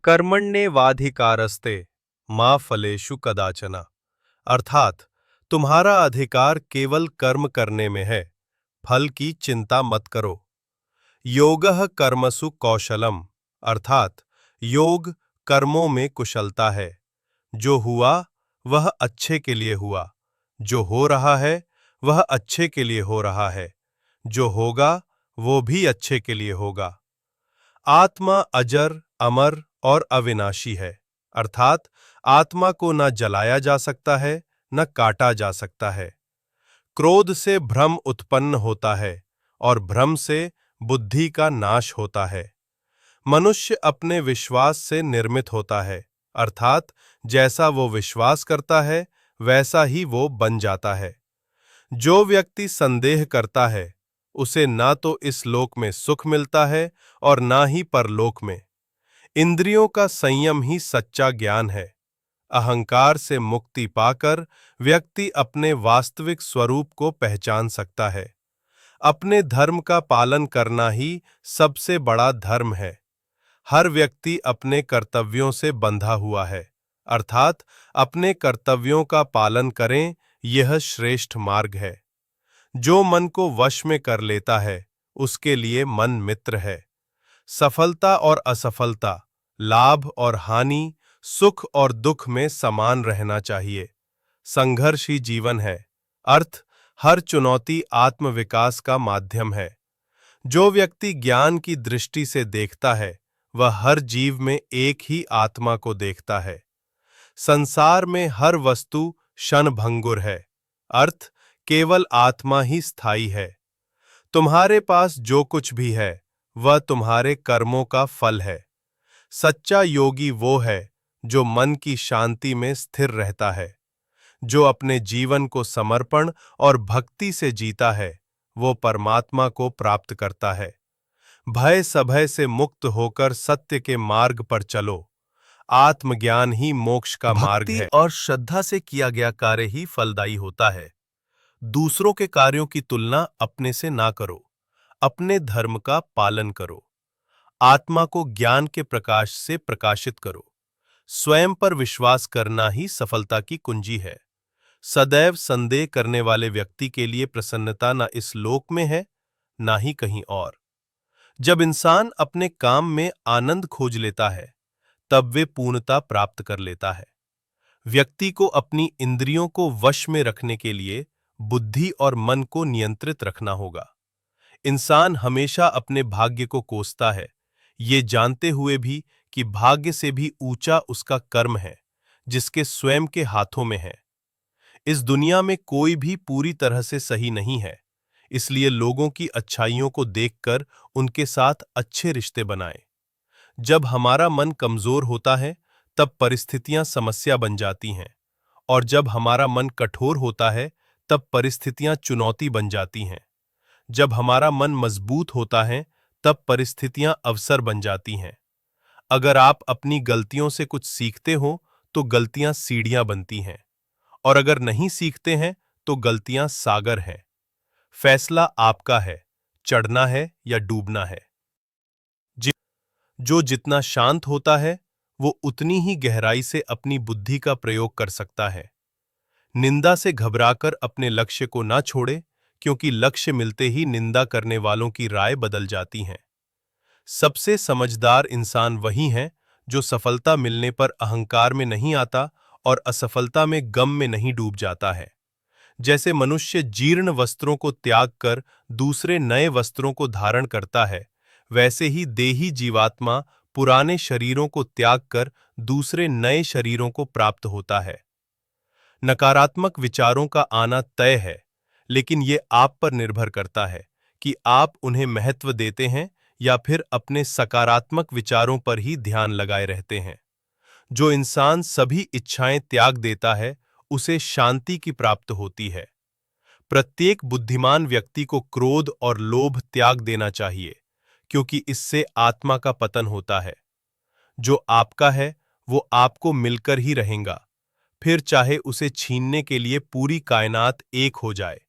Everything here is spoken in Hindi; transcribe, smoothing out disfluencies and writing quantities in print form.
कर्मण्येवाधिकारस्ते मा फलेषु कदाचन। अर्थात तुम्हारा अधिकार केवल कर्म करने में है, फल की चिंता मत करो। योगः कर्मसु कौशलम, अर्थात योग कर्मों में कुशलता है। जो हुआ वह अच्छे के लिए हुआ, जो हो रहा है वह अच्छे के लिए हो रहा है, जो होगा वो भी अच्छे के लिए होगा। आत्मा अजर, अमर और अविनाशी है, अर्थात आत्मा को न जलाया जा सकता है न काटा जा सकता है। क्रोध से भ्रम उत्पन्न होता है और भ्रम से बुद्धि का नाश होता है। मनुष्य अपने विश्वास से निर्मित होता है, अर्थात जैसा वो विश्वास करता है वैसा ही वो बन जाता है। जो व्यक्ति संदेह करता है उसे ना तो इस लोक में सुख मिलता है और ना ही परलोक में। इंद्रियों का संयम ही सच्चा ज्ञान है। अहंकार से मुक्ति पाकर व्यक्ति अपने वास्तविक स्वरूप को पहचान सकता है। अपने धर्म का पालन करना ही सबसे बड़ा धर्म है। हर व्यक्ति अपने कर्तव्यों से बंधा हुआ है, अर्थात अपने कर्तव्यों का पालन करें, यह श्रेष्ठ मार्ग है। जो मन को वश में कर लेता है उसके लिए मन मित्र है। सफलता और असफलता, लाभ और हानि, सुख और दुख में समान रहना चाहिए। संघर्ष ही जीवन है। अर्थ, हर चुनौती आत्मविकास का माध्यम है। जो व्यक्ति ज्ञान की दृष्टि से देखता है वह हर जीव में एक ही आत्मा को देखता है। संसार में हर वस्तु क्षणभंगुर है, अर्थ केवल आत्मा ही स्थायी है। तुम्हारे पास जो कुछ भी है वह तुम्हारे कर्मों का फल है। सच्चा योगी वो है जो मन की शांति में स्थिर रहता है। जो अपने जीवन को समर्पण और भक्ति से जीता है वो परमात्मा को प्राप्त करता है। भय सभय से मुक्त होकर सत्य के मार्ग पर चलो। आत्मज्ञान ही मोक्ष का मार्ग है। और श्रद्धा से किया गया कार्य ही फलदायी होता है। दूसरों के कार्यों की तुलना अपने से ना करो। अपने धर्म का पालन करो। आत्मा को ज्ञान के प्रकाश से प्रकाशित करो। स्वयं पर विश्वास करना ही सफलता की कुंजी है। सदैव संदेह करने वाले व्यक्ति के लिए प्रसन्नता न इस लोक में है ना ही कहीं और। जब इंसान अपने काम में आनंद खोज लेता है तब वे पूर्णता प्राप्त कर लेता है। व्यक्ति को अपनी इंद्रियों को वश में रखने के लिए बुद्धि और मन को नियंत्रित रखना होगा। इंसान हमेशा अपने भाग्य को कोसता है, ये जानते हुए भी कि भाग्य से भी ऊंचा उसका कर्म है, जिसके स्वयं के हाथों में है। इस दुनिया में कोई भी पूरी तरह से सही नहीं है, इसलिए लोगों की अच्छाइयों को देखकर उनके साथ अच्छे रिश्ते बनाएं। जब हमारा मन कमजोर होता है तब परिस्थितियां समस्या बन जाती हैं, और जब हमारा मन कठोर होता है तब परिस्थितियां चुनौती बन जाती हैं। जब हमारा मन मजबूत होता है तब परिस्थितियां अवसर बन जाती हैं। अगर आप अपनी गलतियों से कुछ सीखते हो तो गलतियां सीढ़ियां बनती हैं, और अगर नहीं सीखते हैं तो गलतियां सागर हैं। फैसला आपका है, चढ़ना है या डूबना है। जो जितना शांत होता है वो उतनी ही गहराई से अपनी बुद्धि का प्रयोग कर सकता है। निंदा से घबराकर अपने लक्ष्य को ना छोड़े, क्योंकि लक्ष्य मिलते ही निंदा करने वालों की राय बदल जाती हैं। सबसे समझदार इंसान वही है जो सफलता मिलने पर अहंकार में नहीं आता और असफलता में गम में नहीं डूब जाता है। जैसे मनुष्य जीर्ण वस्त्रों को त्याग कर दूसरे नए वस्त्रों को धारण करता है, वैसे ही देही जीवात्मा पुराने शरीरों को त्याग कर दूसरे नए शरीरों को प्राप्त होता है। नकारात्मक विचारों का आना तय है, लेकिन ये आप पर निर्भर करता है कि आप उन्हें महत्व देते हैं या फिर अपने सकारात्मक विचारों पर ही ध्यान लगाए रहते हैं। जो इंसान सभी इच्छाएं त्याग देता है उसे शांति की प्राप्त होती है। प्रत्येक बुद्धिमान व्यक्ति को क्रोध और लोभ त्याग देना चाहिए, क्योंकि इससे आत्मा का पतन होता है। जो आपका है वो आपको मिलकर ही रहेगा, फिर चाहे उसे छीनने के लिए पूरी कायनात एक हो जाए।